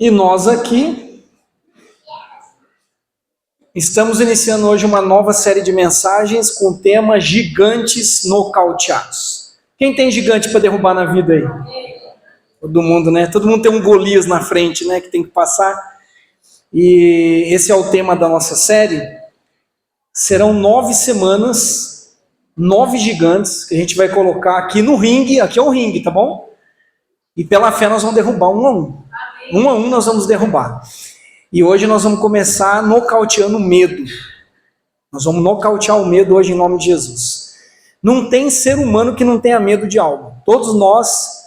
E nós aqui estamos iniciando hoje uma nova série de mensagens com o tema Gigantes Nocauteados. Quem tem gigante para derrubar na vida aí? Todo mundo, né? Todo mundo tem um Golias na frente, né? Que tem que passar. E esse é o tema da nossa série. Serão 9 semanas, 9 gigantes que a gente vai colocar aqui no ringue. Aqui é o ringue, tá bom? E pela fé nós vamos derrubar um a um. Um a um nós vamos derrubar. E hoje nós vamos começar nocauteando o medo. Nós vamos nocautear o medo hoje em nome de Jesus. Não tem ser humano que não tenha medo de algo. Todos nós,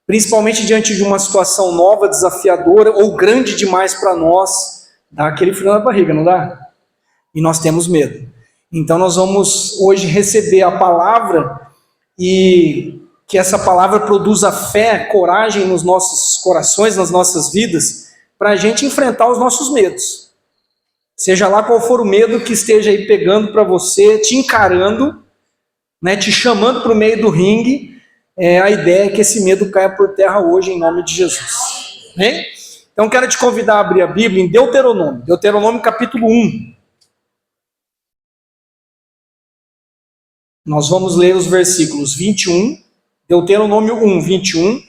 principalmente diante de uma situação nova, desafiadora ou grande demais para nós, dá aquele frio na barriga, não dá? E nós temos medo. Então nós vamos hoje receber a palavra e que essa palavra produza fé, coragem nos nossos corações, nas nossas vidas, para a gente enfrentar os nossos medos. Seja lá qual for o medo que esteja aí pegando para você, te encarando, né, te chamando para o meio do ringue, a ideia é que esse medo caia por terra hoje, em nome de Jesus. Né? Então quero te convidar a abrir a Bíblia em Deuteronômio capítulo 1. Nós vamos ler os versículos 21, Deuteronômio 1, 21,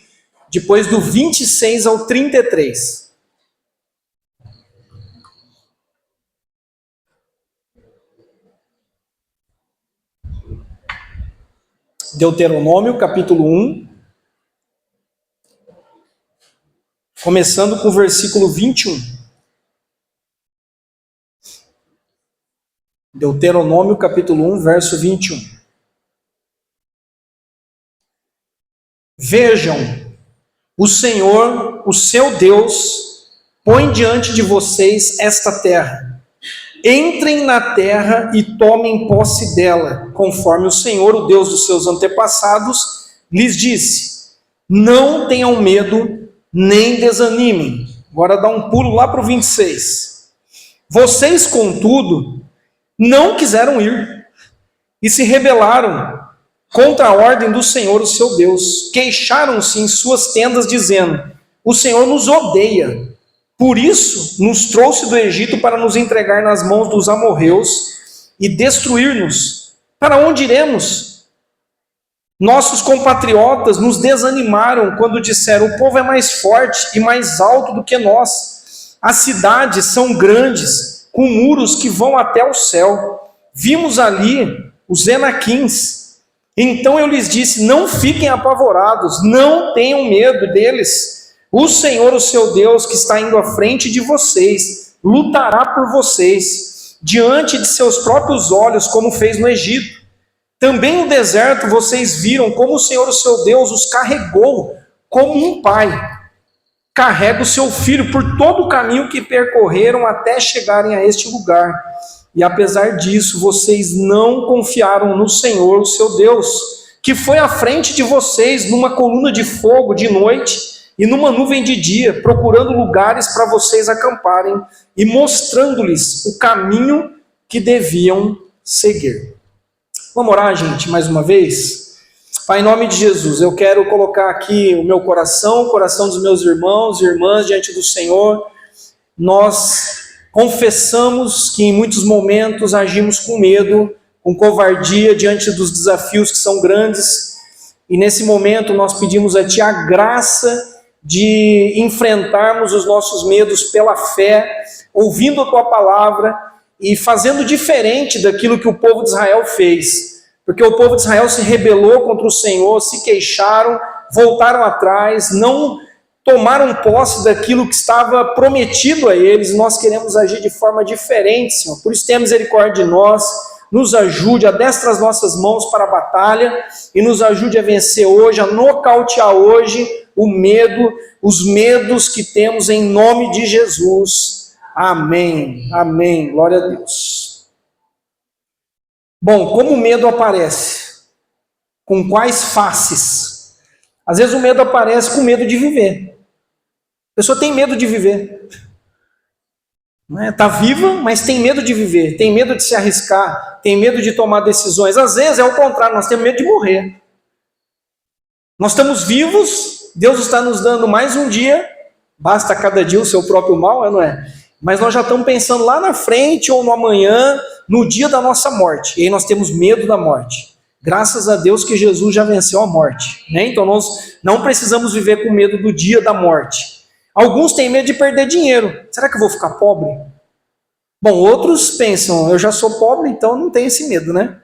depois do 26 ao 33. Deuteronômio, capítulo 1, começando com o versículo 21. Deuteronômio, capítulo 1, verso 21. Vejam, o Senhor, o seu Deus, põe diante de vocês esta terra. Entrem na terra e tomem posse dela, conforme o Senhor, o Deus dos seus antepassados, lhes disse. Não tenham medo, nem desanimem. Agora dá um pulo lá para o 26. Vocês, contudo, não quiseram ir e se rebelaram contra a ordem do Senhor, o seu Deus. Queixaram-se em suas tendas, dizendo: o Senhor nos odeia. Por isso, nos trouxe do Egito para nos entregar nas mãos dos amorreus e destruir-nos. Para onde iremos? Nossos compatriotas nos desanimaram quando disseram: o povo é mais forte e mais alto do que nós. As cidades são grandes, com muros que vão até o céu. Vimos ali os Enaquins. Então eu lhes disse: não fiquem apavorados, não tenham medo deles. O Senhor, o seu Deus, que está indo à frente de vocês, lutará por vocês, diante de seus próprios olhos, como fez no Egito. Também no deserto vocês viram como o Senhor, o seu Deus, os carregou como um pai carrega o seu filho por todo o caminho que percorreram até chegarem a este lugar. E apesar disso, vocês não confiaram no Senhor, o seu Deus, que foi à frente de vocês numa coluna de fogo de noite e numa nuvem de dia, procurando lugares para vocês acamparem e mostrando-lhes o caminho que deviam seguir. Vamos orar, gente, mais uma vez? Pai, em nome de Jesus, eu quero colocar aqui o meu coração, o coração dos meus irmãos e irmãs diante do Senhor. Nós confessamos que em muitos momentos agimos com medo, com covardia diante dos desafios que são grandes, e nesse momento nós pedimos a Ti a graça de enfrentarmos os nossos medos pela fé, ouvindo a Tua palavra e fazendo diferente daquilo que o povo de Israel fez, porque o povo de Israel se rebelou contra o Senhor, se queixaram, voltaram atrás, não tomaram posse daquilo que estava prometido a eles. Nós queremos agir de forma diferente, Senhor. Por isso, tenha misericórdia de nós, nos ajude, adestra as nossas mãos para a batalha e nos ajude a vencer hoje, a nocautear hoje o medo, os medos que temos em nome de Jesus. Amém, amém, glória a Deus. Bom, como o medo aparece? Com quais faces? Às vezes o medo aparece com medo de viver. A pessoa tem medo de viver. Está viva, mas tem medo de viver, tem medo de se arriscar, tem medo de tomar decisões. Às vezes é o contrário, nós temos medo de morrer. Nós estamos vivos, Deus está nos dando mais um dia, Basta cada dia o seu próprio mal, não é? Mas nós já estamos pensando lá na frente ou no amanhã, no dia da nossa morte. E aí nós temos medo da morte. Graças a Deus que Jesus já venceu a morte, né? Então nós não precisamos viver com medo do dia da morte. Alguns têm medo de perder dinheiro. Será que eu vou ficar pobre? Bom, outros pensam, eu já sou pobre, então não tenho esse medo, né?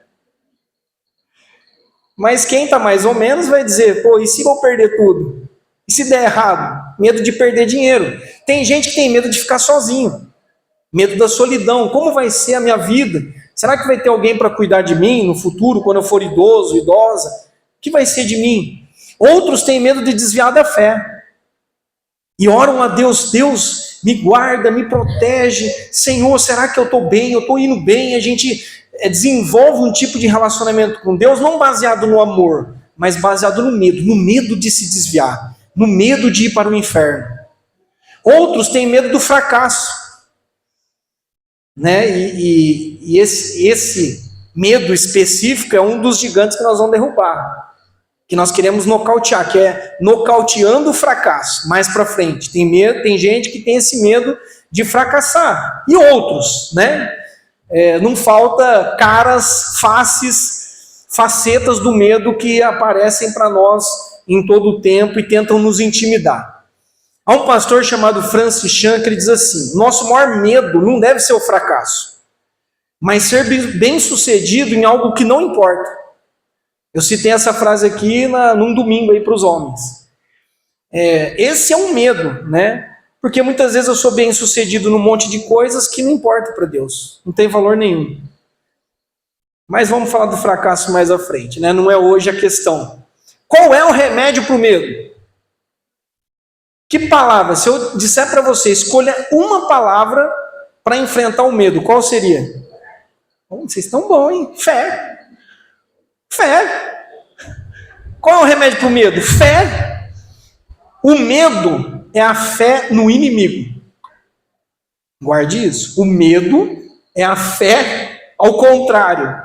Mas quem está mais ou menos vai dizer, pô, e se eu perder tudo? E se der errado? Medo de perder dinheiro. Tem gente que tem medo de ficar sozinho. Medo da solidão. Como vai ser a minha vida? Será que vai ter alguém para cuidar de mim no futuro, quando eu for idoso, idosa? O que vai ser de mim? Outros têm medo de desviar da fé. E oram a Deus, Deus me guarda, me protege. Senhor, será que eu estou bem? Eu estou indo bem? A gente desenvolve um tipo de relacionamento com Deus, não baseado no amor, mas baseado no medo de se desviar, no medo de ir para o inferno. Outros têm medo do fracasso, né? E esse medo específico é um dos gigantes que nós vamos derrubar, que nós queremos nocautear, que é nocauteando o fracasso. Mais para frente, tem gente que tem esse medo de fracassar, e outros, né? Não falta caras, faces, facetas do medo que aparecem para nós em todo o tempo e tentam nos intimidar. Há um pastor chamado Francis Chan que ele diz assim: nosso maior medo não deve ser o fracasso, mas ser bem sucedido em algo que não importa. Eu citei essa frase aqui num domingo aí para os homens. Esse é um medo, né? Porque muitas vezes eu sou bem sucedido num monte de coisas que não importam para Deus, não tem valor nenhum. Mas vamos falar do fracasso mais à frente, né? Não é hoje a questão. Qual é o remédio para o medo? Que palavra? Se eu disser para você, escolha uma palavra para enfrentar o medo, qual seria? Vocês estão bons, hein? Fé. Fé. Qual é o remédio para o medo? Fé. O medo é a fé no inimigo. Guarde isso. O medo é a fé ao contrário.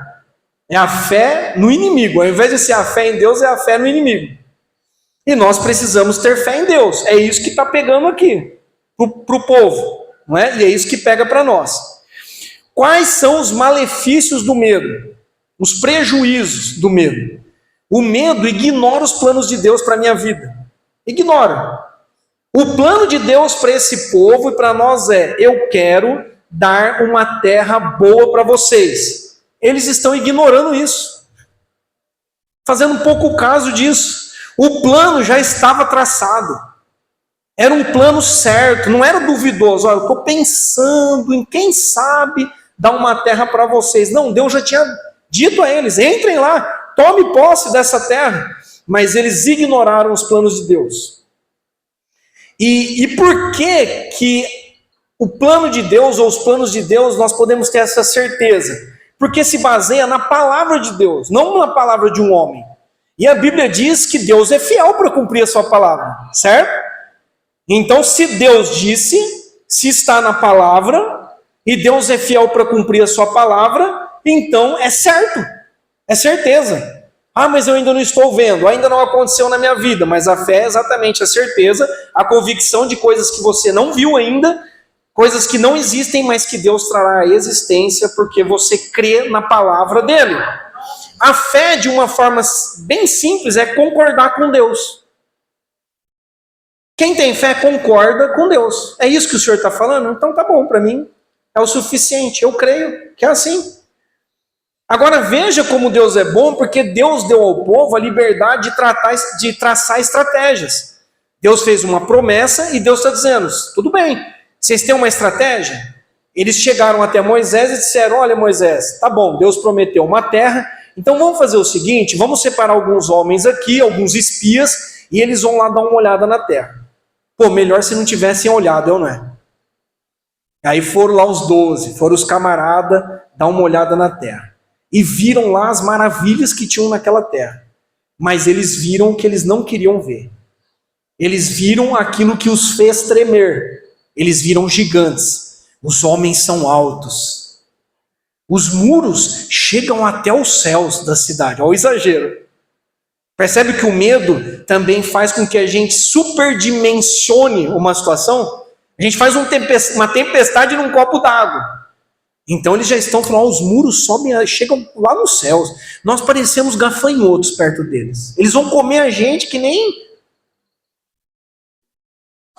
É a fé no inimigo. Ao invés de ser a fé em Deus, é a fé no inimigo. E nós precisamos ter fé em Deus. É isso que está pegando aqui para o povo, não é? E é isso que pega para nós. Quais são os malefícios do medo? Os prejuízos do medo? O medo ignora os planos de Deus para a minha vida. Ignora. O plano de Deus para esse povo e para nós é: eu quero dar uma terra boa para vocês. Eles estão ignorando isso, fazendo um pouco caso disso. O plano já estava traçado, era um plano certo, não era duvidoso. Eu estou pensando em, quem sabe, dar uma terra para vocês. Não, Deus já tinha dito a eles: entrem lá, tome posse dessa terra. Mas eles ignoraram os planos de Deus. E por que o plano de Deus ou os planos de Deus nós podemos ter essa certeza? Porque se baseia na palavra de Deus, não na palavra de um homem. E a Bíblia diz que Deus é fiel para cumprir a sua palavra, certo? Então, se Deus disse, se está na palavra, e Deus é fiel para cumprir a sua palavra, então é certo, é certeza. Ah, mas eu ainda não estou vendo, ainda não aconteceu na minha vida. Mas a fé é exatamente a certeza, a convicção de coisas que você não viu ainda, coisas que não existem, mas que Deus trará à existência, porque você crê na palavra dele. A fé, de uma forma bem simples, é concordar com Deus. Quem tem fé concorda com Deus. É isso que o Senhor está falando? Então tá bom, para mim é o suficiente. Eu creio que é assim. Agora veja como Deus é bom, porque Deus deu ao povo a liberdade de traçar estratégias. Deus fez uma promessa e Deus está dizendo: tudo bem, vocês têm uma estratégia? Eles chegaram até Moisés e disseram: olha, Moisés, tá bom, Deus prometeu uma terra, então vamos fazer o seguinte, vamos separar alguns homens aqui, alguns espias, e eles vão lá dar uma olhada na terra. Pô, melhor se não tivessem olhado, não é? Aí foram lá os 12, foram os camaradas dar uma olhada na terra. E viram lá as maravilhas que tinham naquela terra. Mas eles viram o que eles não queriam ver. Eles viram aquilo que os fez tremer. Eles viram gigantes. Os homens são altos. Os muros chegam até os céus da cidade. Olha o exagero. Percebe que o medo também faz com que a gente superdimensione uma situação? A gente faz uma tempestade num copo d'água. Então eles já estão falando, os muros sobem, chegam lá nos céus. Nós parecemos gafanhotos perto deles. Eles vão comer a gente que nem...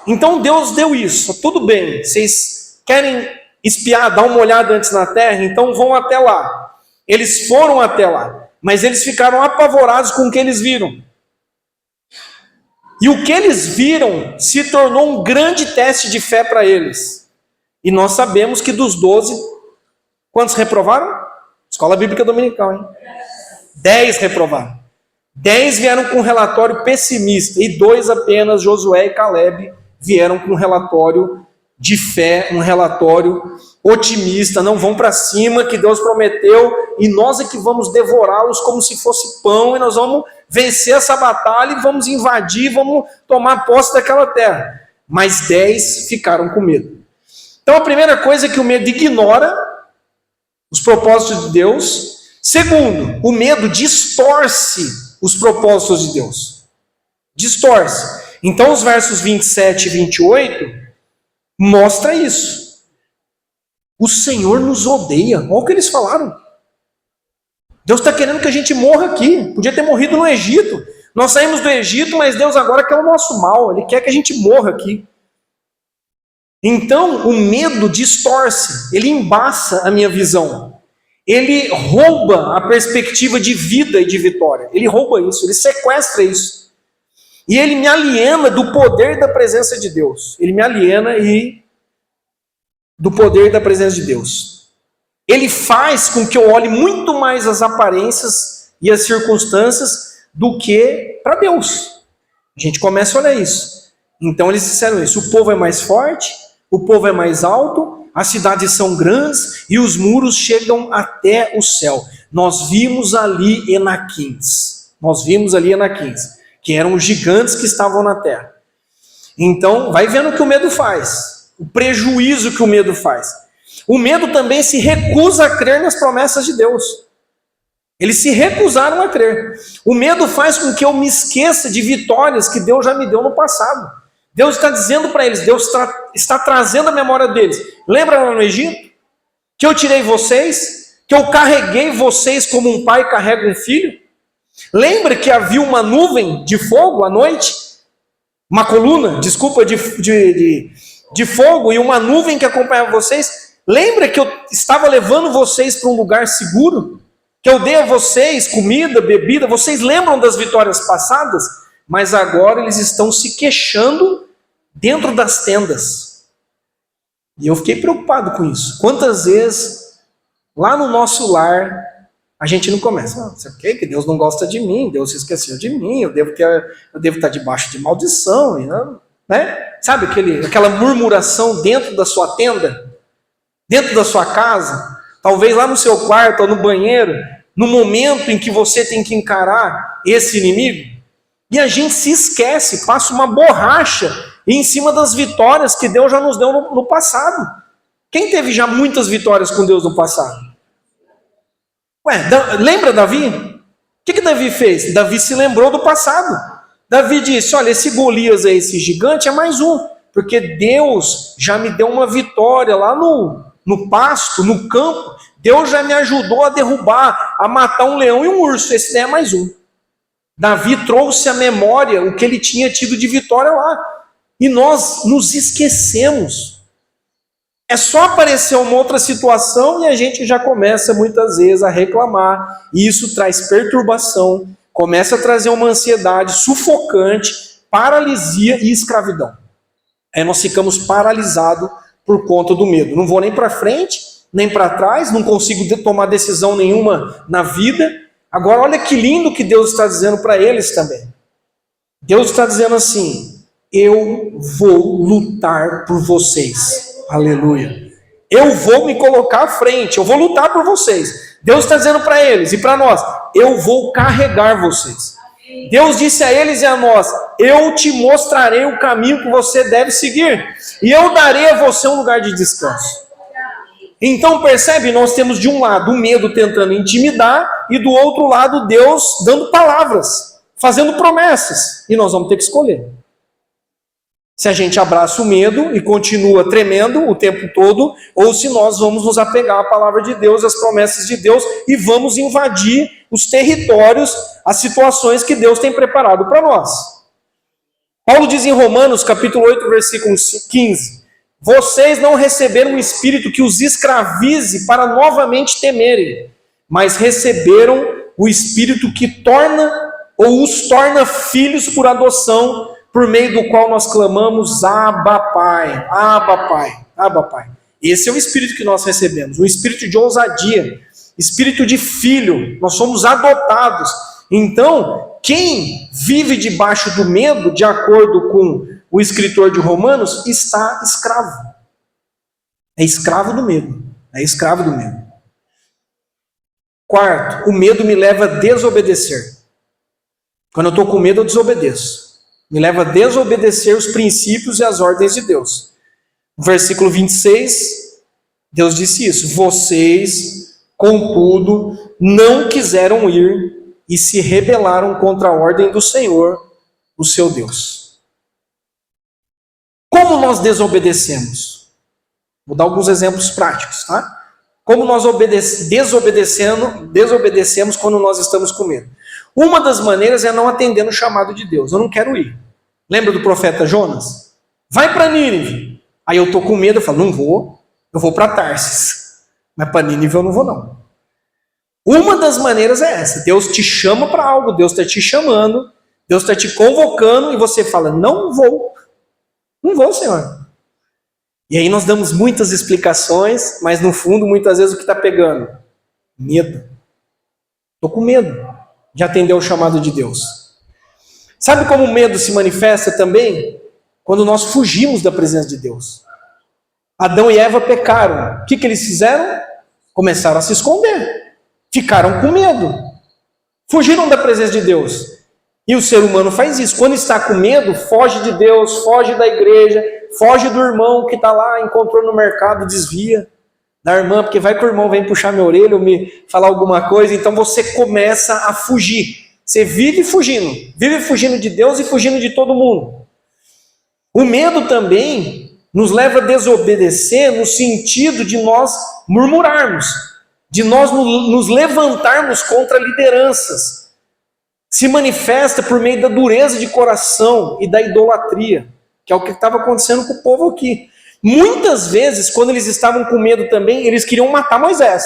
Então Deus deu isso. Tudo bem, vocês querem espiar, dar uma olhada antes na terra? Então vão até lá. Eles foram até lá. Mas eles ficaram apavorados com o que eles viram. E o que eles viram se tornou um grande teste de fé para eles. E nós sabemos que dos 12, quantos reprovaram? Escola Bíblica Dominical, hein? 10 reprovaram. 10 vieram com um relatório pessimista. E 2 apenas, Josué e Caleb, vieram com um relatório de fé, um relatório otimista. Não, vão para cima, que Deus prometeu, e nós é que vamos devorá-los como se fosse pão, e nós vamos vencer essa batalha, e vamos invadir, vamos tomar posse daquela terra. Mas 10 ficaram com medo. Então a primeira coisa é que o medo ignora os propósitos de Deus. Segundo, o medo distorce os propósitos de Deus. Distorce. Então os versos 27 e 28 mostra isso. O Senhor nos odeia. Olha o que eles falaram. Deus está querendo que a gente morra aqui. Podia ter morrido no Egito. Nós saímos do Egito, mas Deus agora quer o nosso mal. Ele quer que a gente morra aqui. Então, o medo distorce. Ele embaça a minha visão. Ele rouba a perspectiva de vida e de vitória. Ele rouba isso. Ele sequestra isso. E ele me aliena do poder da presença de Deus. Ele me aliena do poder da presença de Deus. Ele faz com que eu olhe muito mais as aparências e as circunstâncias do que para Deus. A gente começa a olhar isso. Então eles disseram isso. O povo é mais forte, o povo é mais alto, as cidades são grandes e os muros chegam até o céu. Nós vimos ali Enaquins. Que eram os gigantes que estavam na terra. Então, vai vendo o que o medo faz. O prejuízo que o medo faz. O medo também se recusa a crer nas promessas de Deus. Eles se recusaram a crer. O medo faz com que eu me esqueça de vitórias que Deus já me deu no passado. Deus está dizendo para eles, Deus está trazendo a memória deles. Lembra lá no Egito? Que eu tirei vocês, que eu carreguei vocês como um pai carrega um filho? Lembra que havia uma nuvem de fogo à noite? Uma coluna, desculpa, de fogo e uma nuvem que acompanhava vocês? Lembra que eu estava levando vocês para um lugar seguro? Que eu dei a vocês comida, bebida? Vocês lembram das vitórias passadas? Mas agora eles estão se queixando dentro das tendas. E eu fiquei preocupado com isso. Quantas vezes, lá no nosso lar, a gente não começa, não sei o quê, que Deus não gosta de mim, Deus se esqueceu de mim, eu devo estar debaixo de maldição, né? Sabe aquela murmuração dentro da sua tenda? Dentro da sua casa? Talvez lá no seu quarto ou no banheiro, no momento em que você tem que encarar esse inimigo? E a gente se esquece, passa uma borracha em cima das vitórias que Deus já nos deu no passado. Quem teve já muitas vitórias com Deus no passado? Lembra Davi? O que Davi fez? Davi se lembrou do passado. Davi disse, olha, esse Golias aí, esse gigante é mais um, porque Deus já me deu uma vitória lá no pasto, no campo. Deus já me ajudou a derrubar, a matar um leão e um urso, esse daí é mais um. Davi trouxe à memória o que ele tinha tido de vitória lá. E nós nos esquecemos. É só aparecer uma outra situação e a gente já começa muitas vezes a reclamar. E isso traz perturbação, começa a trazer uma ansiedade sufocante, paralisia e escravidão. Aí nós ficamos paralisados por conta do medo. Não vou nem para frente, nem para trás, não consigo tomar decisão nenhuma na vida. Agora olha que lindo que Deus está dizendo para eles também. Deus está dizendo assim, eu vou lutar por vocês. Aleluia. Eu vou me colocar à frente, eu vou lutar por vocês. Deus está dizendo para eles e para nós, eu vou carregar vocês. Deus disse a eles e a nós, eu te mostrarei o caminho que você deve seguir. E eu darei a você um lugar de descanso. Então percebe, nós temos de um lado o medo tentando intimidar e do outro lado Deus dando palavras, fazendo promessas, e nós vamos ter que escolher. Se a gente abraça o medo e continua tremendo o tempo todo, ou se nós vamos nos apegar à palavra de Deus, às promessas de Deus, e vamos invadir os territórios, as situações que Deus tem preparado para nós. Paulo diz em Romanos, capítulo 8, versículo 15, vocês não receberam um espírito que os escravize para novamente temerem, mas receberam o espírito que torna ou os torna filhos por adoção, por meio do qual nós clamamos, Abba Pai, Abba Pai, Abba Pai. Esse é o espírito que nós recebemos, um espírito de ousadia, espírito de filho, nós somos adotados. Então, quem vive debaixo do medo, de acordo com o escritor de Romanos, está escravo. É escravo do medo, é escravo do medo. Quarto, o medo me leva a desobedecer. Quando eu estou com medo, eu desobedeço. Me leva a desobedecer os princípios e as ordens de Deus. No versículo 26, Deus disse isso. Vocês, contudo, não quiseram ir e se rebelaram contra a ordem do Senhor, o seu Deus. Como nós desobedecemos? Vou dar alguns exemplos práticos, tá? Como nós desobedecemos quando nós estamos com medo. Uma das maneiras é não atendendo o chamado de Deus. Eu não quero ir. Lembra do profeta Jonas? Vai para Nínive. Aí eu estou com medo, eu falo, não vou, eu vou para Tarsis. Mas para Nínive eu não vou não. Uma das maneiras é essa. Deus te chama para algo, Deus está te chamando, Deus está te convocando e você fala, não vou. Não vou, Senhor. E aí nós damos muitas explicações, mas no fundo, muitas vezes o que está pegando? Medo. Estou com medo de atender o chamado de Deus. Sabe como o medo se manifesta também? Quando nós fugimos da presença de Deus. Adão e Eva pecaram. O que eles fizeram? Começaram a se esconder. Ficaram com medo. Fugiram da presença de Deus. E o ser humano faz isso. Quando está com medo, foge de Deus, foge da igreja, foge do irmão que está lá, encontrou no mercado, desvia da irmã, porque vai que o irmão vem puxar minha orelha ou me falar alguma coisa, então você começa a fugir. Você vive fugindo de Deus e fugindo de todo mundo. O medo também nos leva a desobedecer no sentido de nós murmurarmos, de nós nos levantarmos contra lideranças. Se manifesta por meio da dureza de coração e da idolatria, que é o que estava acontecendo com o povo aqui. Muitas vezes, quando eles estavam com medo também, eles queriam matar Moisés.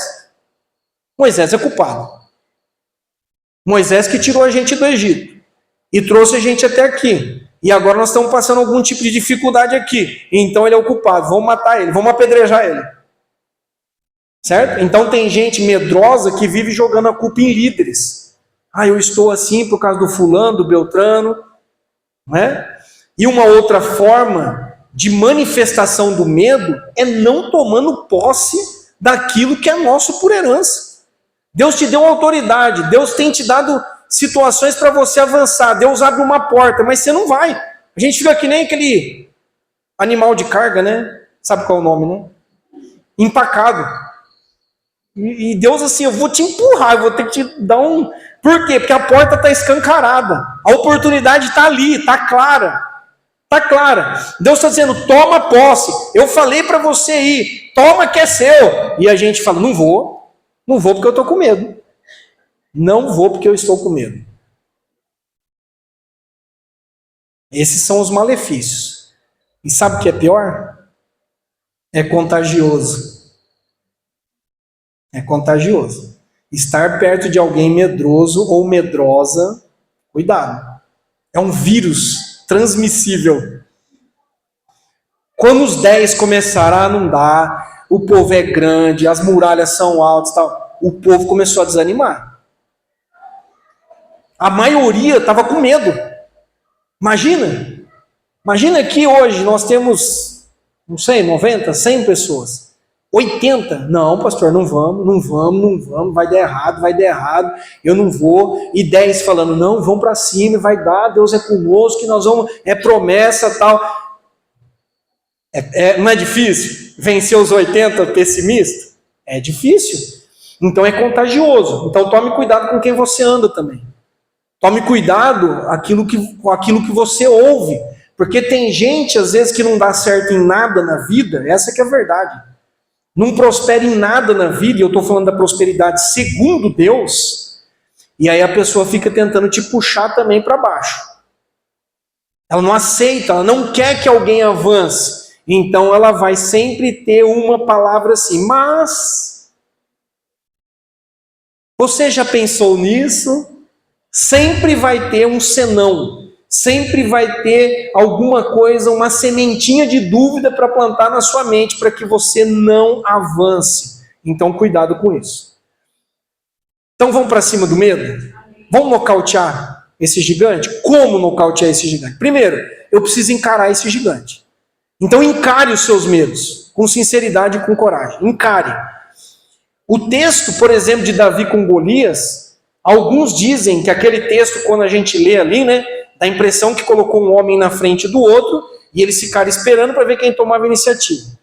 Moisés é culpado. Moisés que tirou a gente do Egito e trouxe a gente até aqui. E agora nós estamos passando algum tipo de dificuldade aqui. Então ele é o culpado. Vamos matar ele, vamos apedrejar ele. Certo? Então tem gente medrosa que vive jogando a culpa em líderes. Ah, eu estou assim por causa do fulano, do beltrano. Não é? E uma outra forma de manifestação do medo é não tomando posse daquilo que é nosso por herança. Deus te deu autoridade, Deus tem te dado situações para você avançar, Deus abre uma porta, mas você não vai. A gente fica que nem aquele animal de carga, né? Sabe qual é o nome, né? Empacado. E Deus assim, eu vou te empurrar, eu vou ter que te dar um... Por quê? Porque a porta está escancarada, a oportunidade está ali, está clara. Está clara. Deus está dizendo, toma posse. Eu falei para você ir, toma que é seu. E a gente fala, não vou porque eu estou com medo. Não vou porque eu estou com medo. Esses são os malefícios. E sabe o que é pior? É contagioso. É contagioso. Estar perto de alguém medroso ou medrosa, cuidado. É um vírus transmissível. Quando os 10 começaram a não dar, o povo é grande, as muralhas são altas, tal, o povo começou a desanimar. A maioria estava com medo. Imagina que hoje nós temos, não sei, 90, 100 pessoas. 80, não pastor, não vamos, vai dar errado, eu não vou. E 10 falando, não, vamos para cima, vai dar, Deus é conosco, que nós vamos, é promessa, tal. Não é difícil vencer os 80 pessimistas? É difícil. Então é contagioso. Então tome cuidado com quem você anda também. Tome cuidado com aquilo que você ouve, porque tem gente, às vezes, que não dá certo em nada na vida, essa que é a verdade. Não prospera em nada na vida, e eu estou falando da prosperidade segundo Deus, e aí a pessoa fica tentando te puxar também para baixo. Ela não aceita, ela não quer que alguém avance, então ela vai sempre ter uma palavra assim, mas você já pensou nisso? Sempre vai ter um senão, sempre vai ter alguma coisa, uma sementinha de dúvida para plantar na sua mente para que você não avance. Então, cuidado com isso. Então, vamos para cima do medo? Vamos nocautear esse gigante? Como nocautear esse gigante? Primeiro, eu preciso encarar esse gigante. Então, encare os seus medos, com sinceridade e com coragem. Encare. O texto, por exemplo, de Davi com Golias, alguns dizem que aquele texto, quando a gente lê ali, né, dá a impressão que colocou um homem na frente do outro e eles ficaram esperando para ver quem tomava a iniciativa.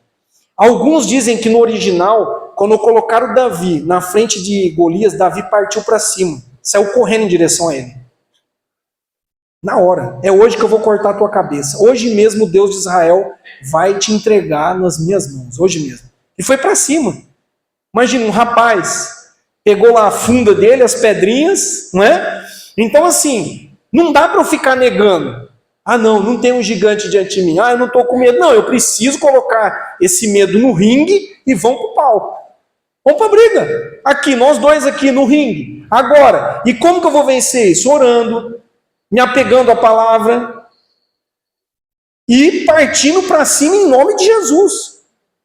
Alguns dizem que no original, quando colocaram Davi na frente de Golias, Davi partiu para cima, saiu correndo em direção a ele. Na hora, é hoje que eu vou cortar a tua cabeça. Hoje mesmo o Deus de Israel vai te entregar nas minhas mãos, hoje mesmo. E foi para cima. Imagina, um rapaz pegou lá a funda dele, as pedrinhas, não é? Então, assim, não dá para eu ficar negando. Ah, não tem um gigante diante de mim. Ah, eu não estou com medo. Não, eu preciso colocar esse medo no ringue e vamos para o palco. Vamos para a briga. Aqui, nós dois aqui no ringue. Agora, e como que eu vou vencer isso? Orando, me apegando à palavra e partindo para cima em nome de Jesus.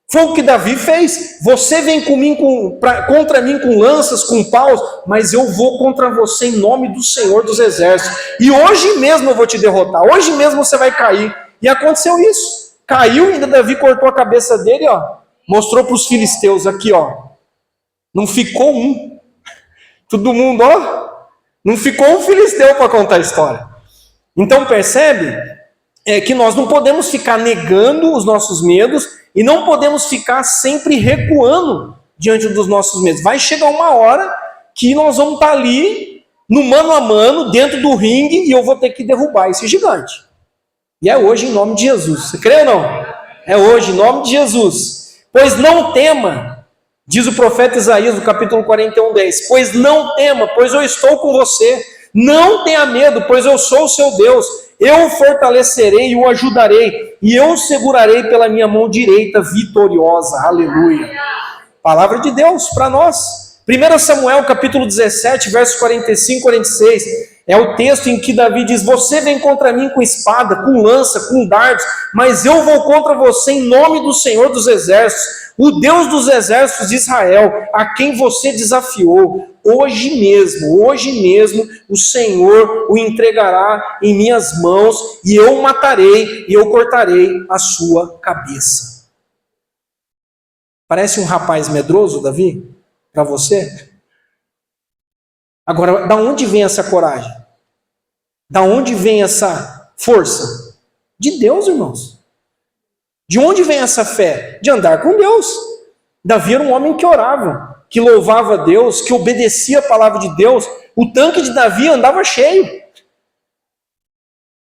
Foi o que Davi fez. Você vem contra mim com lanças, com paus, mas eu vou contra você em nome do Senhor dos Exércitos. E hoje mesmo eu vou te derrotar. Hoje mesmo você vai cair. E aconteceu isso. Caiu, ainda Davi cortou a cabeça dele, ó. Mostrou para os filisteus aqui, ó. Não ficou um. Todo mundo, ó. Não ficou um filisteu para contar a história. Então percebe que nós não podemos ficar negando os nossos medos e não podemos ficar sempre recuando diante dos nossos medos. Vai chegar uma hora que nós vamos estar ali, no mano a mano, dentro do ringue, e eu vou ter que derrubar esse gigante. E é hoje em nome de Jesus. Você crê ou não? É hoje em nome de Jesus. Pois não tema, diz o profeta Isaías no capítulo 41:10. Pois não tema, pois eu estou com você. Não tenha medo, pois eu sou o seu Deus. Eu o fortalecerei e o ajudarei, e eu o segurarei pela minha mão direita vitoriosa. Aleluia. Palavra de Deus para nós. 1 Samuel capítulo 17, versos 45 e 46. É o texto em que Davi diz: você vem contra mim com espada, com lança, com dardos, mas eu vou contra você em nome do Senhor dos Exércitos, o Deus dos exércitos de Israel, a quem você desafiou. Hoje mesmo, o Senhor o entregará em minhas mãos, e eu o matarei, e eu cortarei a sua cabeça. Parece um rapaz medroso, Davi, para você? Agora, da onde vem essa coragem? Da onde vem essa força? De Deus, irmãos. De onde vem essa fé? De andar com Deus. Davi era um homem que orava, que louvava a Deus, que obedecia a palavra de Deus. O tanque de Davi andava cheio.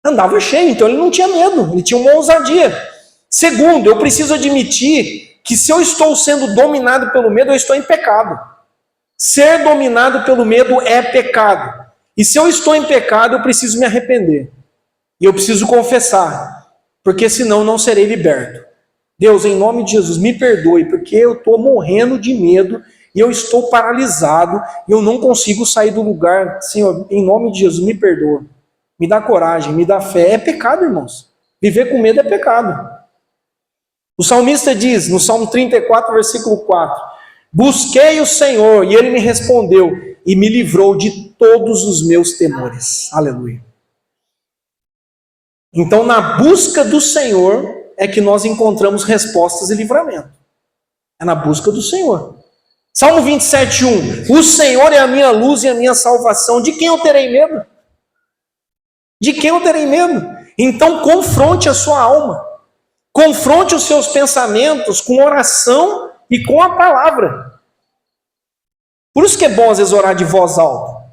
Andava cheio, então ele não tinha medo, ele tinha uma ousadia. Segundo, eu preciso admitir que se eu estou sendo dominado pelo medo, eu estou em pecado. Ser dominado pelo medo é pecado. E se eu estou em pecado, eu preciso me arrepender. E eu preciso confessar, porque senão não serei liberto. Deus, em nome de Jesus, me perdoe, porque eu estou morrendo de medo e eu estou paralisado e eu não consigo sair do lugar. Senhor, em nome de Jesus, me perdoa. Me dá coragem, me dá fé. É pecado, irmãos. Viver com medo é pecado. O salmista diz, no Salmo 34, versículo 4, busquei o Senhor e Ele me respondeu e me livrou de todos os meus temores. Aleluia. Então, na busca do Senhor é que nós encontramos respostas e livramento. É na busca do Senhor. Salmo 27:1. O Senhor é a minha luz e a minha salvação. De quem eu terei medo? De quem eu terei medo? Então confronte a sua alma. Confronte os seus pensamentos com oração e com a palavra. Por isso que é bom às vezes orar de voz alta.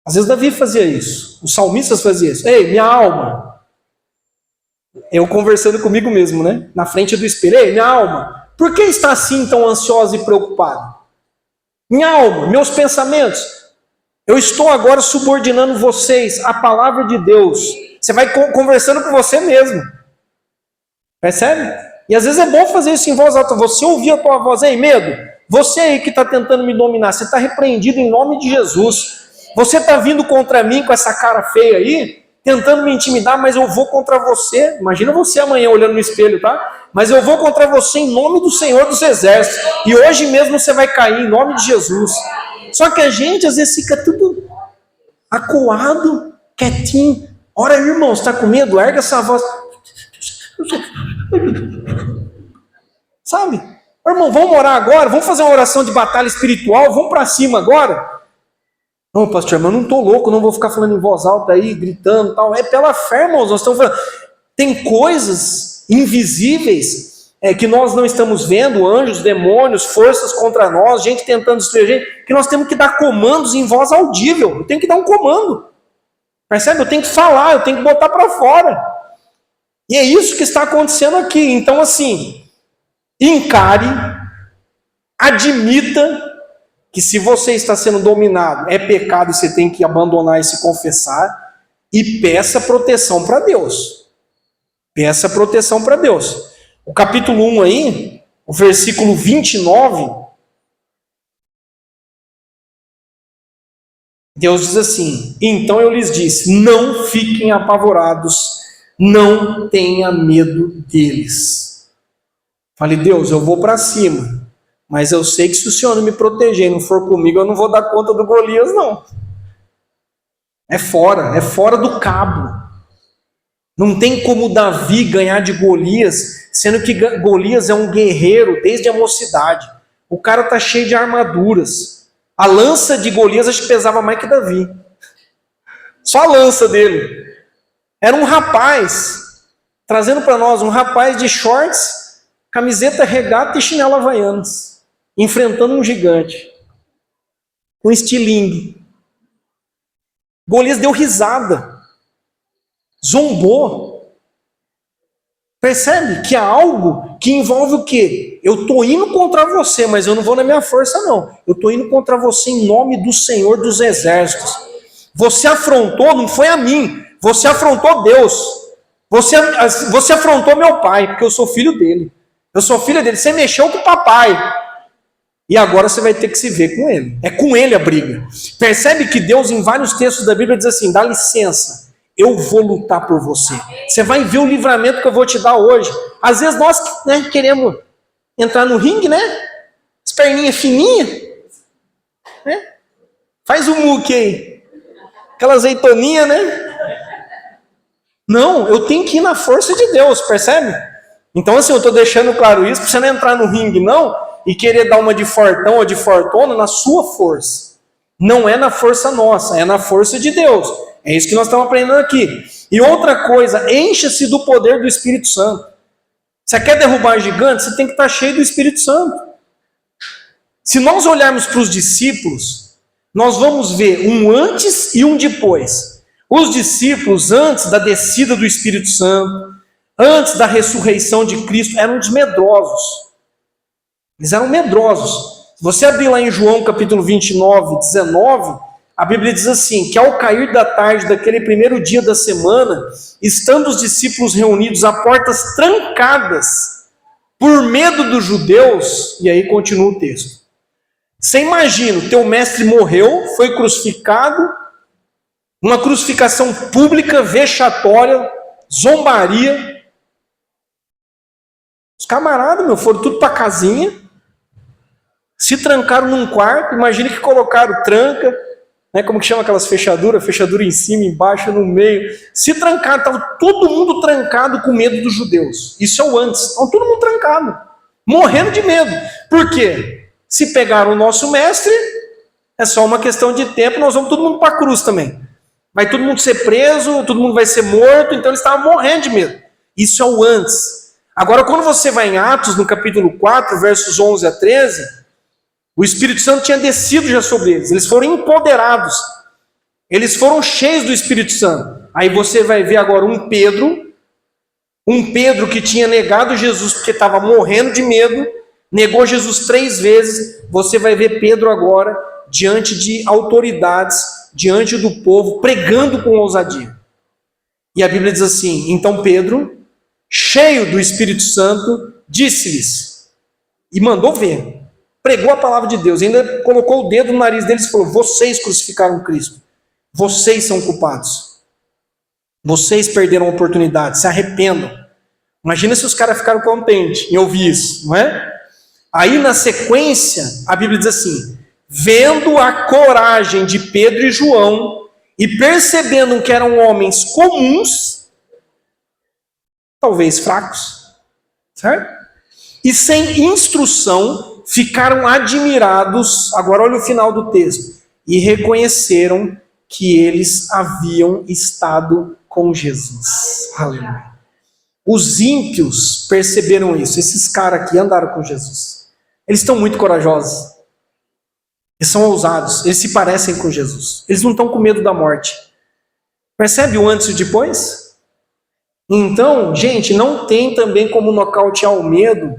Às vezes Davi fazia isso, os salmistas faziam isso. Ei, minha alma, eu conversando comigo mesmo, né? Na frente do espelho. Ei, minha alma, por que está assim tão ansiosa e preocupada? Minha alma, meus pensamentos, eu estou agora subordinando vocês à palavra de Deus. Você vai conversando com você mesmo. Percebe? E às vezes é bom fazer isso em voz alta. Você ouvir a tua voz, ei, medo, você aí que está tentando me dominar, você está repreendido em nome de Jesus. Você está vindo contra mim com essa cara feia aí, tentando me intimidar, mas eu vou contra você. Imagina você amanhã olhando no espelho, tá? Mas eu vou contra você em nome do Senhor dos Exércitos. E hoje mesmo você vai cair em nome de Jesus. Só que a gente às vezes fica tudo acuado, quietinho. Ora, irmão, você está com medo? Erga essa voz. Sabe? Irmão, vamos orar agora? Vamos fazer uma oração de batalha espiritual? Vamos para cima agora? Não, pastor, mas eu não estou louco, não vou ficar falando em voz alta aí, gritando e tal. É pela fé, irmãos, nós estamos falando. Tem coisas invisíveis que nós não estamos vendo, anjos, demônios, forças contra nós, gente tentando destruir a gente, que nós temos que dar comandos em voz audível. Eu tenho que dar um comando. Percebe? Eu tenho que falar, eu tenho que botar para fora. E é isso que está acontecendo aqui. Então, assim, encare, admita que se você está sendo dominado, é pecado e você tem que abandonar e se confessar, e peça proteção para Deus. Peça proteção para Deus. O capítulo 1 aí, o versículo 29, Deus diz assim: então eu lhes disse, não fiquem apavorados, não tenha medo deles. Falei, Deus, eu vou para cima, mas eu sei que se o Senhor não me proteger e não for comigo, eu não vou dar conta do Golias, não. É fora do cabo. Não tem como Davi ganhar de Golias, sendo que Golias é um guerreiro desde a mocidade. O cara está cheio de armaduras. A lança de Golias acho que pesava mais que Davi. Só a lança dele. Era um rapaz, trazendo para nós, um rapaz de shorts, camiseta regata e chinelo havaianas, enfrentando um gigante, com estilingue. Golias deu risada, zombou. Percebe que há algo que envolve o quê? Eu estou indo contra você, mas eu não vou na minha força, não. Eu estou indo contra você em nome do Senhor dos Exércitos. Você afrontou, não foi a mim, você afrontou Deus. Você afrontou meu pai, porque eu sou filho dele. Eu sou filha dele. Você mexeu com o papai. E agora você vai ter que se ver com ele. É com ele a briga. Percebe que Deus, em vários textos da Bíblia, diz assim: dá licença, eu vou lutar por você. Você vai ver o livramento que eu vou te dar hoje. Às vezes nós queremos entrar no ringue, né? As perninhas fininhas. Né? Faz o muque aí. Aquela azeitoninha, né? Não, eu tenho que ir na força de Deus, percebe? Então assim, eu estou deixando claro isso, para você não entrar no ringue não, e querer dar uma de fortão ou de fortuna na sua força. Não é na força nossa, é na força de Deus. É isso que nós estamos aprendendo aqui. E outra coisa, encha-se do poder do Espírito Santo. Você quer derrubar gigantes? Você tem que estar cheio do Espírito Santo. Se nós olharmos para os discípulos, nós vamos ver um antes e um depois. Os discípulos, antes da descida do Espírito Santo, antes da ressurreição de Cristo, eram os medrosos. Eles eram medrosos. Se você abrir lá em João capítulo 29, 19, a Bíblia diz assim, que ao cair da tarde daquele primeiro dia da semana, estando os discípulos reunidos a portas trancadas, por medo dos judeus, e aí continua o texto. Você imagina, o teu mestre morreu, foi crucificado, uma crucificação pública, vexatória, zombaria. Os camaradas, foram tudo para casinha, se trancaram num quarto, imagina que colocaram tranca, né, como que chama aquelas fechaduras? Fechadura em cima, embaixo, no meio. Se trancaram, estava todo mundo trancado com medo dos judeus. Isso é o antes. Estava todo mundo trancado, morrendo de medo. Por quê? Se pegaram o nosso mestre, é só uma questão de tempo, nós vamos todo mundo para a cruz também. Vai todo mundo ser preso, todo mundo vai ser morto, então eles estavam morrendo de medo. Isso é o antes. Agora, quando você vai em Atos, no capítulo 4, versos 11 a 13... o Espírito Santo tinha descido já sobre eles. Eles foram empoderados. Eles foram cheios do Espírito Santo. Aí você vai ver agora um Pedro que tinha negado Jesus porque estava morrendo de medo, negou Jesus 3 vezes. Você vai ver Pedro agora diante de autoridades, diante do povo, pregando com ousadia. E a Bíblia diz assim: então Pedro, cheio do Espírito Santo, disse-lhes, e mandou ver, pregou a palavra de Deus, ainda colocou o dedo no nariz deles e falou: vocês crucificaram Cristo, vocês são culpados, vocês perderam a oportunidade, se arrependam. Imagina se os caras ficaram contentes em ouvir isso, não é? Aí na sequência, a Bíblia diz assim: vendo a coragem de Pedro e João, e percebendo que eram homens comuns, talvez fracos, certo? E sem instrução, ficaram admirados. Agora olha o final do texto: e reconheceram que eles haviam estado com Jesus. Aleluia. Os ímpios perceberam isso. Esses caras aqui andaram com Jesus. Eles estão muito corajosos. Eles são ousados. Eles se parecem com Jesus. Eles não estão com medo da morte. Percebe o antes e o depois? Então, gente, não tem também como nocautear o medo,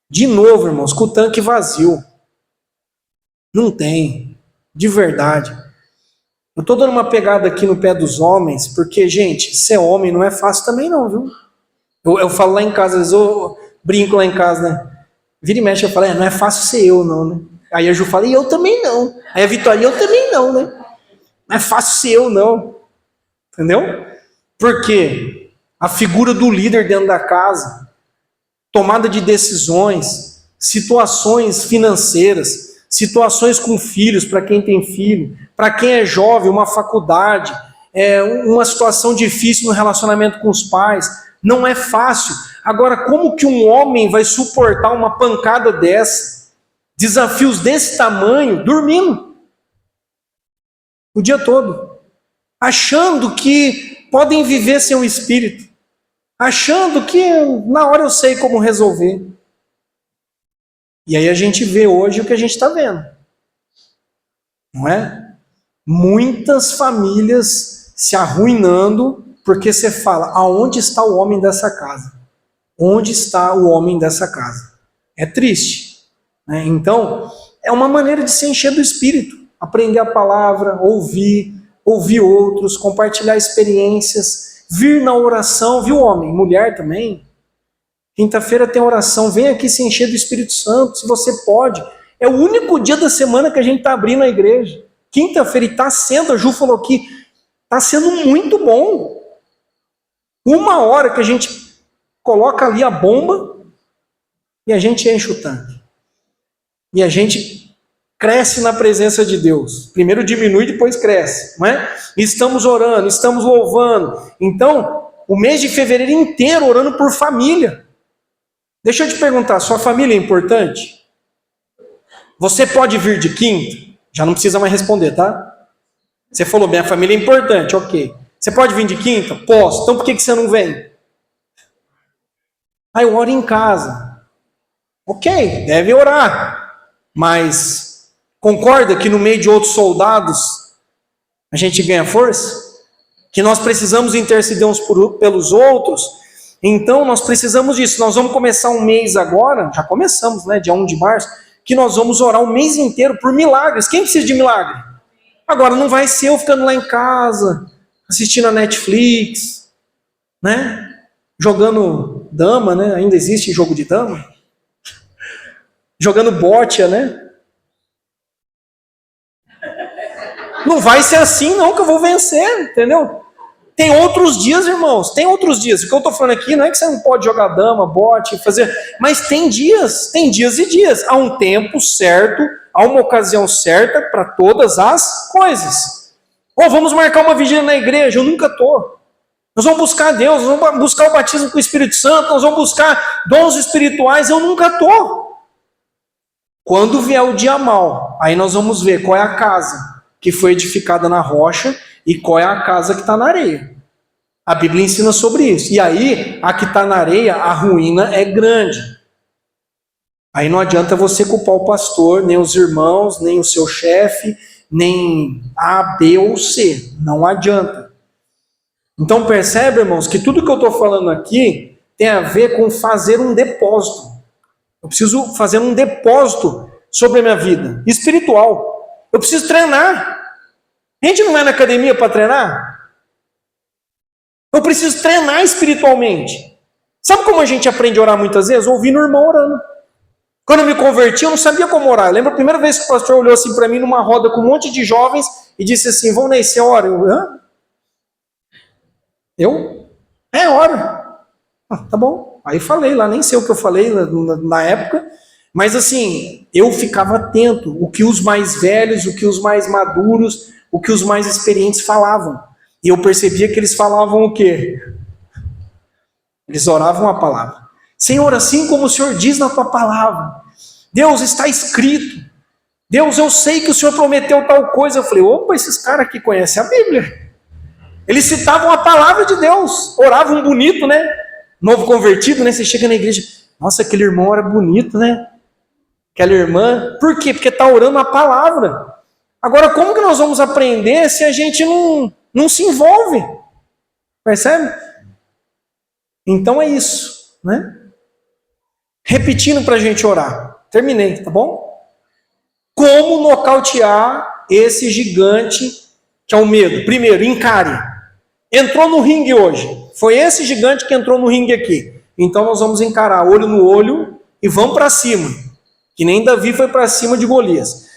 de novo, irmãos, com o tanque vazio. Não tem. De verdade. Eu estou dando uma pegada aqui no pé dos homens, porque, gente, ser homem não é fácil também não, viu? Eu falo lá em casa, às vezes eu brinco lá em casa, né? Vira e mexe, eu falo: não é fácil ser eu não, né? Aí a Ju fala: e eu também não. Aí a Vitória: eu também não, né? Não é fácil ser eu não. Entendeu? Por quê? A figura do líder dentro da casa, tomada de decisões, situações financeiras, situações com filhos, para quem tem filho, para quem é jovem, uma faculdade, uma situação difícil no relacionamento com os pais, não é fácil. Agora, como que um homem vai suportar uma pancada dessa, desafios desse tamanho, dormindo o dia todo, achando que podem viver sem o Espírito, achando que na hora eu sei como resolver? E aí a gente vê hoje o que a gente está vendo, não é? Muitas famílias se arruinando porque você fala: aonde está o homem dessa casa? Onde está o homem dessa casa? É triste, né? Então, é uma maneira de se encher do Espírito, aprender a palavra, ouvir outros, compartilhar experiências, vir na oração, viu, homem? Mulher também. Quinta-feira tem oração, vem aqui se encher do Espírito Santo, se você pode. É o único dia da semana que a gente está abrindo a igreja. Quinta-feira, e está sendo, a Ju falou aqui, está sendo muito bom. 1 hora que a gente coloca ali a bomba e a gente enche o tanque. E a gente cresce na presença de Deus. Primeiro diminui, depois cresce, não é? Estamos orando, estamos louvando. Então, o mês de fevereiro inteiro orando por família. Deixa eu te perguntar, sua família é importante? Você pode vir de quinta? Já não precisa mais responder, tá? Você falou: minha família é importante, ok. Você pode vir de quinta? Posso. Então por que você não vem? Eu oro em casa. Ok, deve orar. Mas concorda que no meio de outros soldados a gente ganha força? Que nós precisamos interceder uns pelos outros? Então nós precisamos disso. Nós vamos começar um mês agora, já começamos, né? Dia 1 de março, que nós vamos orar o mês inteiro por milagres. Quem precisa de milagre? Agora não vai ser eu ficando lá em casa, assistindo a Netflix, né? Jogando dama, né? Ainda existe jogo de dama? Jogando bocha, né? Não vai ser assim não que eu vou vencer, entendeu? Tem outros dias, irmãos, tem outros dias. O que eu estou falando aqui não é que você não pode jogar dama, bote, fazer... Mas tem dias e dias. Há um tempo certo, há uma ocasião certa para todas as coisas. Vamos marcar uma vigília na igreja, eu nunca estou. Nós vamos buscar Deus, nós vamos buscar o batismo com o Espírito Santo, nós vamos buscar dons espirituais, eu nunca estou. Quando vier o dia mau, aí nós vamos ver qual é a casa que foi edificada na rocha e qual é a casa que está na areia. A Bíblia ensina sobre isso. E aí, a que está na areia, a ruína é grande. Aí não adianta você culpar o pastor, nem os irmãos, nem o seu chefe, nem A, B ou C. Não adianta. Então percebe, irmãos, que tudo que eu estou falando aqui tem a ver com fazer um depósito. Eu preciso fazer um depósito sobre a minha vida espiritual. Eu preciso treinar. A gente não vai na academia para treinar? Eu preciso treinar espiritualmente. Sabe como a gente aprende a orar muitas vezes? Ouvindo o irmão orando. Quando eu me converti, eu não sabia como orar. Eu lembro a primeira vez que o pastor olhou assim para mim numa roda com um monte de jovens e disse assim: vão nesse, ora. Hã? Eu? Ora. Tá bom. Aí falei lá, nem sei o que eu falei na época, mas assim, eu ficava atento o que os mais velhos, o que os mais maduros, o que os mais experientes falavam. E eu percebia que eles falavam o quê? Eles oravam a palavra. Senhor, assim como o Senhor diz na tua palavra, Deus, está escrito. Deus, eu sei que o Senhor prometeu tal coisa. Eu falei, opa, esses caras aqui conhecem a Bíblia. Eles citavam a palavra de Deus, oravam bonito, né? Novo convertido, né? Você chega na igreja, nossa, aquele irmão era bonito, né? Aquela irmã. Por quê? Porque está orando a palavra. Agora, como que nós vamos aprender se a gente não se envolve? Percebe? Então é isso, né? Repetindo para a gente orar. Terminei, tá bom? Como nocautear esse gigante que é o medo? Primeiro, encare. Entrou no ringue hoje. Foi esse gigante que entrou no ringue aqui. Então nós vamos encarar olho no olho e vamos para cima. Que nem Davi foi para cima de Golias.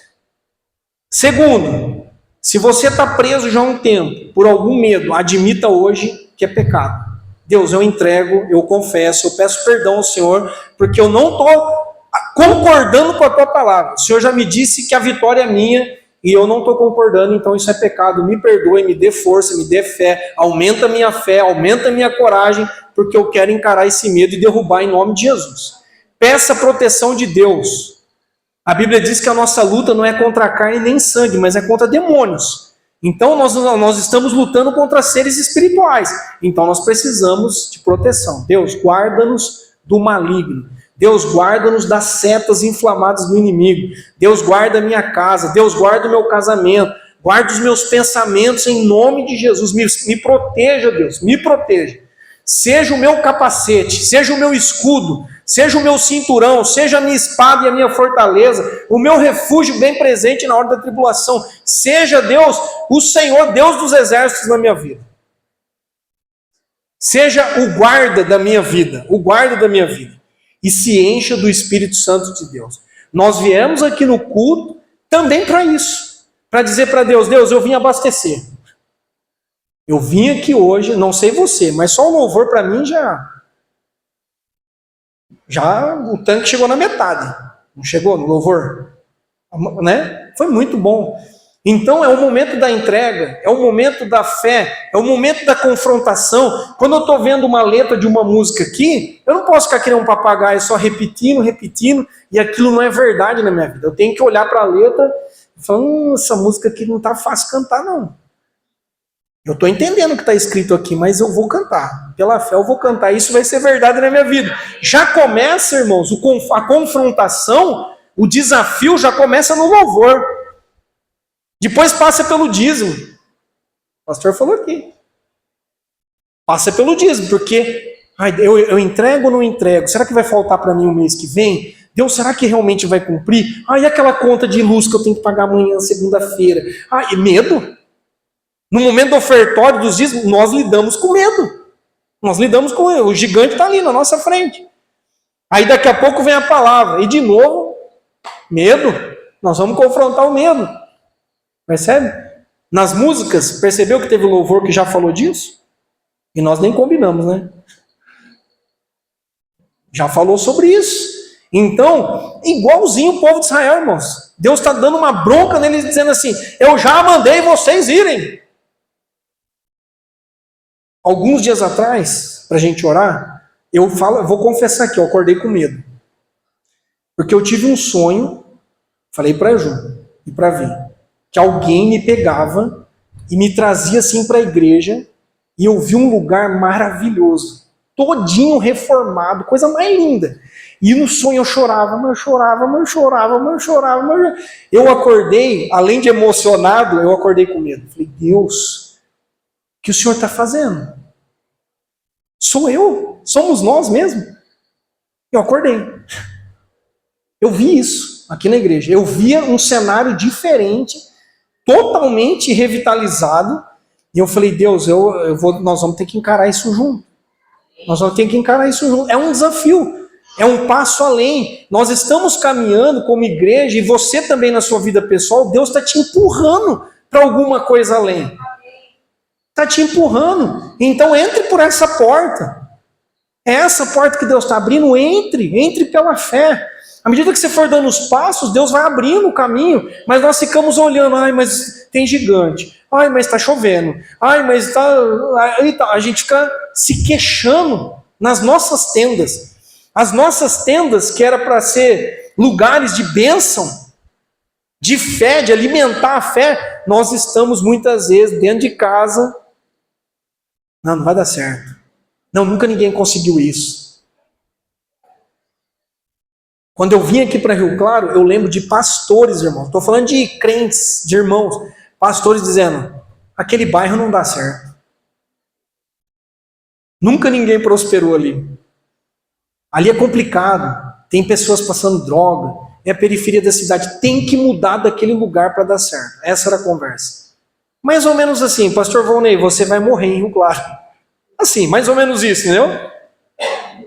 Segundo, se você está preso já há um tempo por algum medo, admita hoje que é pecado. Deus, eu entrego, eu confesso, eu peço perdão ao Senhor, porque eu não estou concordando com a tua palavra. O Senhor já me disse que a vitória é minha e eu não estou concordando, então isso é pecado. Me perdoe, me dê força, me dê fé, aumenta a minha fé, aumenta a minha coragem, porque eu quero encarar esse medo e derrubar em nome de Jesus. Peça a proteção de Deus. A Bíblia diz que a nossa luta não é contra carne nem sangue, mas é contra demônios. Então nós estamos lutando contra seres espirituais. Então nós precisamos de proteção. Deus, guarda-nos do maligno. Deus, guarda-nos das setas inflamadas do inimigo. Deus, guarda a minha casa. Deus, guarda o meu casamento. Guarda os meus pensamentos em nome de Jesus. Me proteja, Deus, me proteja. Seja o meu capacete, seja o meu escudo, seja o meu cinturão, seja a minha espada e a minha fortaleza, o meu refúgio bem presente na hora da tribulação. Seja, Deus, o Senhor, Deus dos exércitos na minha vida. Seja o guarda da minha vida, o guarda da minha vida. E se encha do Espírito Santo de Deus. Nós viemos aqui no culto também para isso. Para dizer para Deus, Deus, eu vim abastecer. Eu vim aqui hoje, não sei você, mas só o louvor para mim já o tanque chegou na metade. Não chegou no louvor? Né? Foi muito bom. Então é o momento da entrega, é o momento da fé, é o momento da confrontação. Quando eu estou vendo uma letra de uma música aqui, eu não posso ficar que nem um papagaio só repetindo, e aquilo não é verdade na minha vida. Eu tenho que olhar para a letra e falar, essa música aqui não está fácil cantar não. Eu estou entendendo o que está escrito aqui, mas eu vou cantar. Pela fé eu vou cantar, isso vai ser verdade na minha vida. Já começa, irmãos, a confrontação, o desafio já começa no louvor. Depois passa pelo dízimo. O pastor falou aqui. Passa pelo dízimo, porque eu entrego ou não entrego? Será que vai faltar para mim o mês que vem? Deus, será que realmente vai cumprir? E aquela conta de luz que eu tenho que pagar amanhã, segunda-feira? E medo? No momento do ofertório dos dízimos, nós lidamos com medo. Nós lidamos com ele. O gigante está ali na nossa frente. Aí daqui a pouco vem a palavra. E de novo, medo. Nós vamos confrontar o medo. Percebe? Nas músicas, percebeu que teve louvor que já falou disso? E nós nem combinamos, né? Já falou sobre isso. Então, igualzinho o povo de Israel, irmãos. Deus está dando uma bronca neles, dizendo assim, eu já mandei vocês irem. Alguns dias atrás, para a gente orar, eu vou confessar aqui, eu acordei com medo. Porque eu tive um sonho, falei para a Ju e para Vim, que alguém me pegava e me trazia assim para a igreja, e eu vi um lugar maravilhoso. todinho reformado, coisa mais linda. E no sonho eu chorava, mas eu chorava, mas eu chorava, mas eu chorava, mas eu acordei, além de emocionado, eu acordei com medo. Falei, Deus, o que o Senhor está fazendo? Sou eu? Somos nós mesmo? Eu acordei. Eu vi isso aqui na igreja. Eu via um cenário diferente, totalmente revitalizado, e eu falei, Deus, nós vamos ter que encarar isso junto. Nós vamos ter que encarar isso junto. É um desafio. É um passo além. Nós estamos caminhando como igreja, e você também na sua vida pessoal, Deus está te empurrando para alguma coisa além. Está te empurrando. Então entre por essa porta. É essa porta que Deus está abrindo, entre pela fé. À medida que você for dando os passos, Deus vai abrindo o caminho, mas nós ficamos olhando, mas tem gigante, mas está chovendo, mas está... A gente fica se queixando nas nossas tendas. As nossas tendas, que era para ser lugares de bênção, de fé, de alimentar a fé, nós estamos muitas vezes dentro de casa. Não vai dar certo. Não, nunca ninguém conseguiu isso. Quando eu vim aqui para Rio Claro, eu lembro de pastores, irmãos. Estou falando de crentes, de irmãos. Pastores dizendo, aquele bairro não dá certo. Nunca ninguém prosperou ali. Ali é complicado. Tem pessoas passando droga. É a periferia da cidade. Tem que mudar daquele lugar para dar certo. Essa era a conversa. Mais ou menos assim, pastor Volney, você vai morrer em Rio Claro. Assim, mais ou menos isso, entendeu?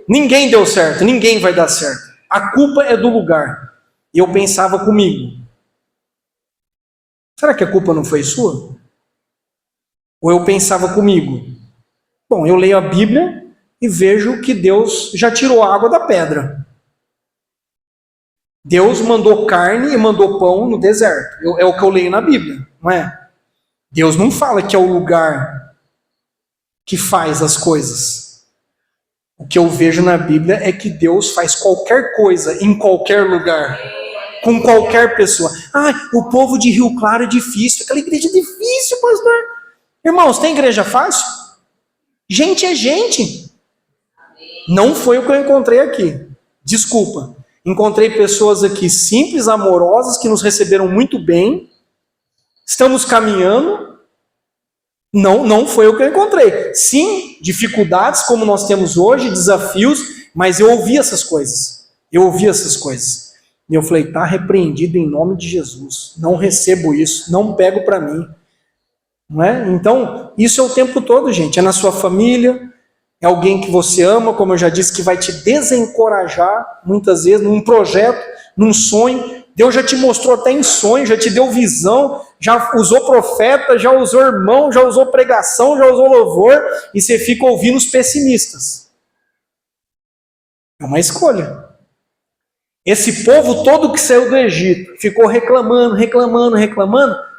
Ninguém deu certo, ninguém vai dar certo. A culpa é do lugar. E eu pensava comigo, será que a culpa não foi sua? Ou eu pensava comigo, bom, eu leio a Bíblia e vejo que Deus já tirou a água da pedra. Deus mandou carne e mandou pão no deserto. É o que eu leio na Bíblia, não é? Deus não fala que é o lugar que faz as coisas. O que eu vejo na Bíblia é que Deus faz qualquer coisa, em qualquer lugar, com qualquer pessoa. O povo de Rio Claro é difícil, aquela igreja é difícil, pastor. Irmãos, tem igreja fácil? Gente é gente. Não foi o que eu encontrei aqui. Desculpa. Encontrei pessoas aqui simples, amorosas, que nos receberam muito bem. Estamos caminhando. Não foi o que eu encontrei. Sim, dificuldades como nós temos hoje, desafios, mas eu ouvi essas coisas. E eu falei, está repreendido em nome de Jesus. Não recebo isso, não pego para mim. Não é? Então, isso é o tempo todo, gente. É na sua família, é alguém que você ama, como eu já disse, que vai te desencorajar, muitas vezes, num projeto, num sonho. Deus já te mostrou até em sonho, já te deu visão, já usou profeta, já usou irmão, já usou pregação, já usou louvor, e você fica ouvindo os pessimistas. É uma escolha. Esse povo todo que saiu do Egito ficou reclamando.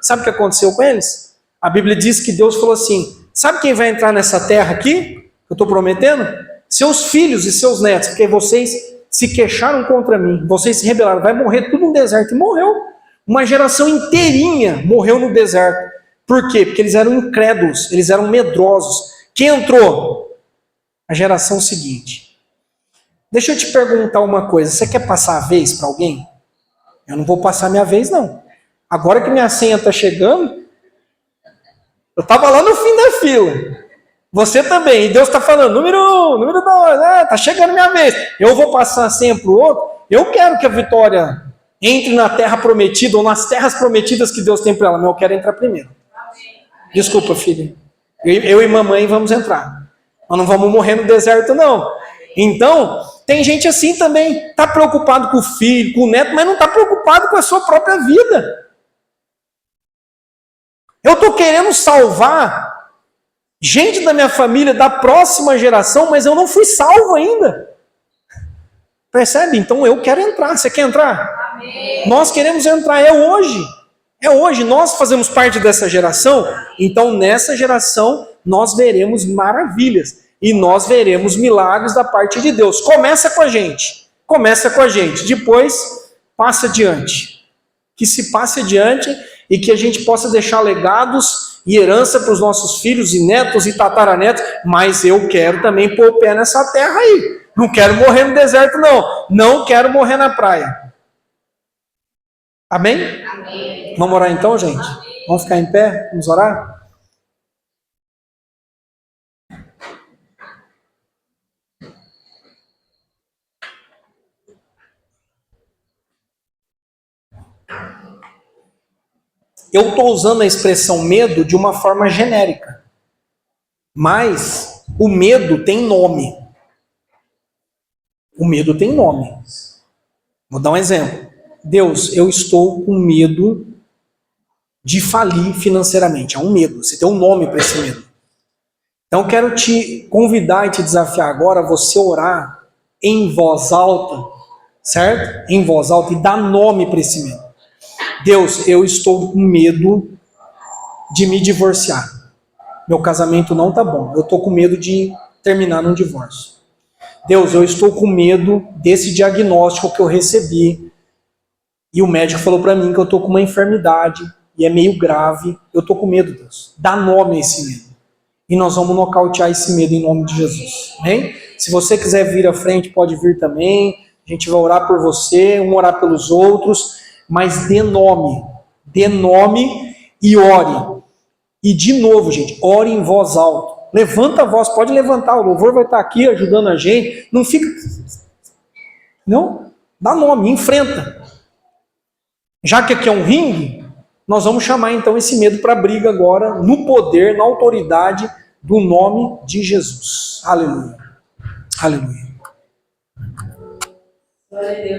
Sabe o que aconteceu com eles? A Bíblia diz que Deus falou assim, sabe quem vai entrar nessa terra aqui, que eu estou prometendo? Seus filhos e seus netos, porque vocês se queixaram contra mim, vocês se rebelaram, vai morrer tudo no deserto. E morreu. Uma geração inteirinha morreu no deserto. Por quê? Porque eles eram incrédulos, eles eram medrosos. Quem entrou? A geração seguinte. Deixa eu te perguntar uma coisa, você quer passar a vez para alguém? Eu não vou passar minha vez, não. Agora que minha senha está chegando, eu estava lá no fim da fila. Você também, e Deus está falando, número 1, número 2, está chegando minha vez. Eu vou passar a senha para o outro. Eu quero que a Vitória entre na terra prometida, ou nas terras prometidas que Deus tem para ela, mas eu quero entrar primeiro. Desculpa, filha. Eu e mamãe vamos entrar. Nós não vamos morrer no deserto, não. Então, tem gente assim também, está preocupado com o filho, com o neto, mas não está preocupado com a sua própria vida. Eu estou querendo salvar gente da minha família, da próxima geração, mas eu não fui salvo ainda. Percebe? Então eu quero entrar. Você quer entrar? Amém. Nós queremos entrar. É hoje. É hoje. Nós fazemos parte dessa geração. Então nessa geração nós veremos maravilhas. E nós veremos milagres da parte de Deus. Começa com a gente. Depois passa adiante. Que se passe adiante. e que a gente possa deixar legados e herança para os nossos filhos e netos e tataranetos, mas eu quero também pôr o pé nessa terra aí. Não quero morrer no deserto, não. Não quero morrer na praia. Amém? Amém. Vamos orar então, gente? Amém. Vamos ficar em pé? Vamos orar? Eu estou usando a expressão medo de uma forma genérica. Mas o medo tem nome. O medo tem nome. Vou dar um exemplo. Deus, eu estou com medo de falir financeiramente. É um medo. Você tem um nome para esse medo. Então eu quero te convidar e te desafiar agora a você orar em voz alta, certo? Em voz alta e dar nome para esse medo. Deus, eu estou com medo de me divorciar. Meu casamento não tá bom. Eu estou com medo de terminar num divórcio. Deus, eu estou com medo desse diagnóstico que eu recebi. E o médico falou para mim que eu estou com uma enfermidade e é meio grave. Eu estou com medo, Deus. Dá nome a esse medo. E nós vamos nocautear esse medo em nome de Jesus. Amém? Se você quiser vir à frente, pode vir também. A gente vai orar por você, orar pelos outros. Mas dê nome e ore. E de novo, gente, ore em voz alta. Levanta a voz, pode levantar, o louvor vai estar aqui ajudando a gente. Não fica... Não, dá nome, enfrenta. Já que aqui é um ringue, nós vamos chamar então esse medo para briga agora, no poder, na autoridade do nome de Jesus. Aleluia. Aleluia. Glória a Deus.